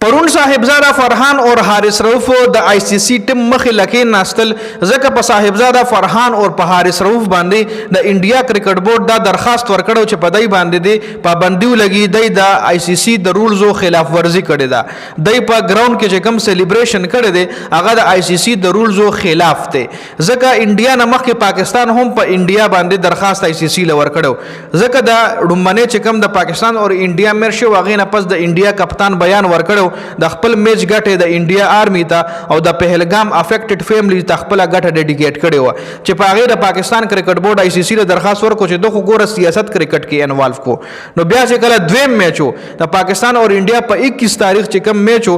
پرون صاحبزاده فرحان اور حارث رؤف د آی سی سی ټیم مخې لکې ناستل ځکه په صاحبزاده فرحان اور په حارث رؤف باندې د انډیا کرکټ بورډ دا درخواست ورکړو چې په دای باندې دی پابندي ولګي دی د آی سی سی د رولزو خلاف ورزي کړي ده دی په ګراوند کې چې کوم سلیبریشن کړي دی هغه د آی سی سی د رولزو خلاف دی ځکه انډیا نه مخکې پاکستان هم په انډیا باندې درخواست آی سی سی لور کړو ځکه د ډومبنه چې کوم د پاکستان اور انډیا مرشه واغې نه پس د انډیا کپتان بیان ورکړو د خپل میچ ګټه د انډیا آرمی ته او د پهلګام افیکټډ فیملی ته خپل ګټه ډیډیکیټ کړي و چې په هغه د پاکستان کرکټ بورډ آی سی سی له درخواست ورکو چې دغه ګوره سیاست کرکټ کې انوالو کو نو بیا چې کله دویم میچ د پاکستان اور انډیا په 21 تاریخ چې کوم میچ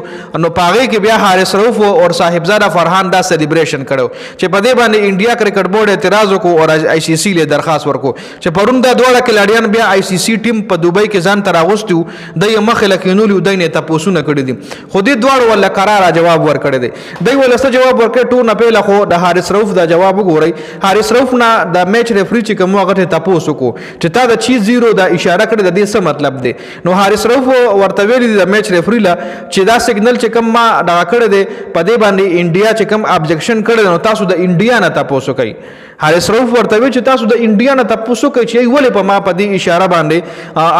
نو پاغه کې بیا حارث رؤف او صاحبزاده فرحان دا سلیبریشن کړو چې په دې باندې انډیا کرکټ بورډ اعتراض وکړو او آی سی سی له درخواست ورکو چې پرون دا دوه کلاډیان بیا آی سی سی ټیم په دوبۍ کې ځان تراغوستو د مخه لکینولو د نه تاسو نه کړی دي خو دې دواړو ولا قرار جواب ورکړی دی دوی ولسته جواب ورکړي ټو نه پیله خو د حارث رؤف دا جواب وګورئ حارث رؤف نه د میچ ریفری چې کوم هغه ته تاسو کو چې تا د چی زیرو دا اشاره کړې د دې څه مطلب دی نو حارث رؤف ورته ویلي د میچ ریفری لا چې دا سیګنل چې کوم ما دا کړی دی په دې باندې انډیا چې کوم ابجیکشن کړی نو تاسو د انډیا نه تاسو کوي حارث رؤف ورته وی چې تاسو د انډیا نه تاسو کوي چې ولې په ما په دې اشاره باندې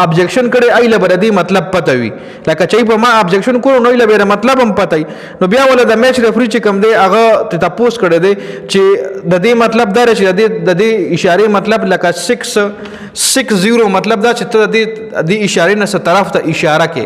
ابجیکشن کړي ایله بر دې مطلب پته وي لکه چې په ما ابجیکشن کړو نو ایله به مطلب هم پته نو بیا ول د میچ ریفری چې کوم دی هغه ته تاسو کړی دی چې د دې مطلب دا چې د دې اشاره مطلب لکه 660 مطلب دا چې ته د دې اشاره نه څه طرف ته اشاره کې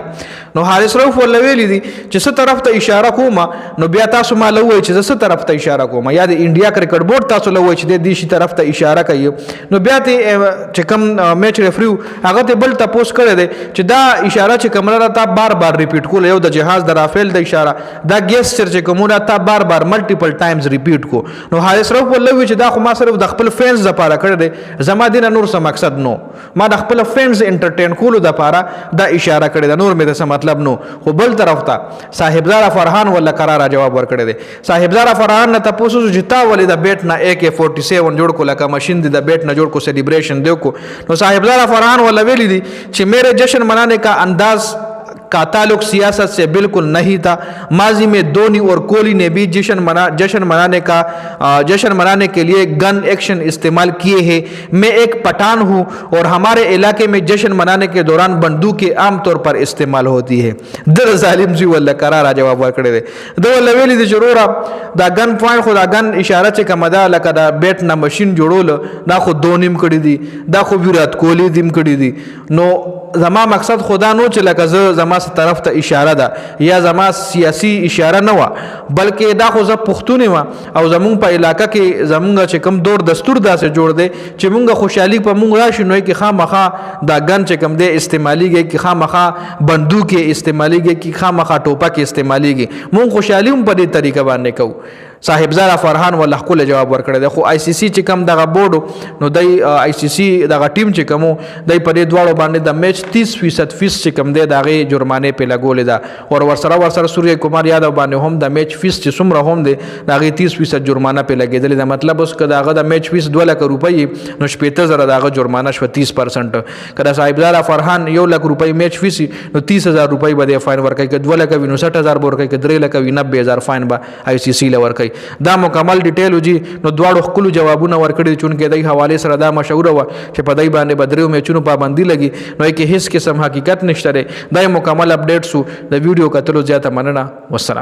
نو حارث رؤف ول ویلی دي چې څه طرف ته اشاره کوم نو بیا تاسو ما لوي چې څه طرف ته اشاره کوم یا د انډیا کرکټ بورډ تاسو لوي چې د دې شي طرف ته اشاره کوي نو بیا ته چې کوم میچ ریفری هغه ته بل تاسو کړی دی چې دا اشاره چې کومه تا بار بار ریپیټ کول یو د جهاز د رافیل د اشاره دا گیسچر چې کومه تا بار بار ملټیپل ټایمز ریپیټ کو نو حارث رؤف ول وی چې دا خو ما صرف د خپل فینز لپاره کړی دی زما دین نور څه مقصد نو ما د خپل فینز انټرټین کولو لپاره دا اشاره کړی دا نور مې څه مطلب نو خو بل طرف ته صاحبزاده فرحان ولا قرار جواب ورکړی دی صاحبزاده فرحان نه تاسو چې تا ولې د بیٹ نه AK47 جوړ کو لکه ماشین دی د بیٹ نه جوړ کو سیلیبریشن دیو کو نو صاحبزاده فرحان ولا ویلی دی چې میرے جشن منانے کا انداز کا تعلق سیاست سے بالکل نہیں تھا ماضی میں دھونی اور کوہلی نے بھی جشن منانے کے لیے گن ایکشن استعمال کیے ہیں میں ایک پٹھان ہوں اور ہمارے علاقے میں جشن منانے کے دوران بندوقیں عام طور پر استعمال ہوتی ہے در ظالم جی ولا قرار جواب ورکړی دی دا ولا ویلی دی ضرورا دا گن پوینټ خو دا گن اشاره چې کومه ده لکه دا بیٹ نه ماشین جوړول دا خو دونیم کړی دی دا خو ویرات کوهلی دیم کړی دی نو زما مقصد خدا نو چې لکه زما طرف ته اشاره ده یا زما سیاسی اشاره نه و بلکې دا خو زه پښتون یم او زمونږ په علاقه کې زمونږ چې کوم دور دستور داسې جوړ دی چې مونږ خوشحالي په مونږ راشي نو کې خامخا دا ګن چې کوم دی استعمالیږي کې خامخا بندوق استعمالیږي کې خامخا ټوپک استعمالیږي مونږ خوشحالي هم په دې طریقه باندې کوو صاحبزاده فرحان ولا خپل جواب ورکړی دی خو آی سی سی چې کوم دغه بورډ نو دای آی سی سی دغه ټیم چې کوم دای په دې دواړو باندې د میچ 30% فیس چې کوم دی دغه جرمانه په لګولې ده او ورسره سوریه کمار یادو باندې هم د میچ فیس چې څومره هم دی دغه 30% جرمانه په لګیدل دا مطلب اوس کدا دغه د میچ فیس 2 لک روپۍ نو 15000 دغه جرمانه شو 30% کدا صاحبزاده فرحان 1 لک روپۍ میچ فیس نو 30000 روپۍ به فاین ورکړي ک 2 لک وینو 60000 ورکړي ک 3 لک 90000 فاین به آی سی سی لورکړي دا مکمل ډیټیل وجي نو دواړو خپل جوابونه ورکړي چون کې دای حواله سره دا مشوره و چې په دای باندې بدریو میچونو پابندي لګي نو کې هیڅ قسم حقیقت نشته دی دا مکمل اپډیټ سو د ویډیو کتلو زیاته مننه والسلام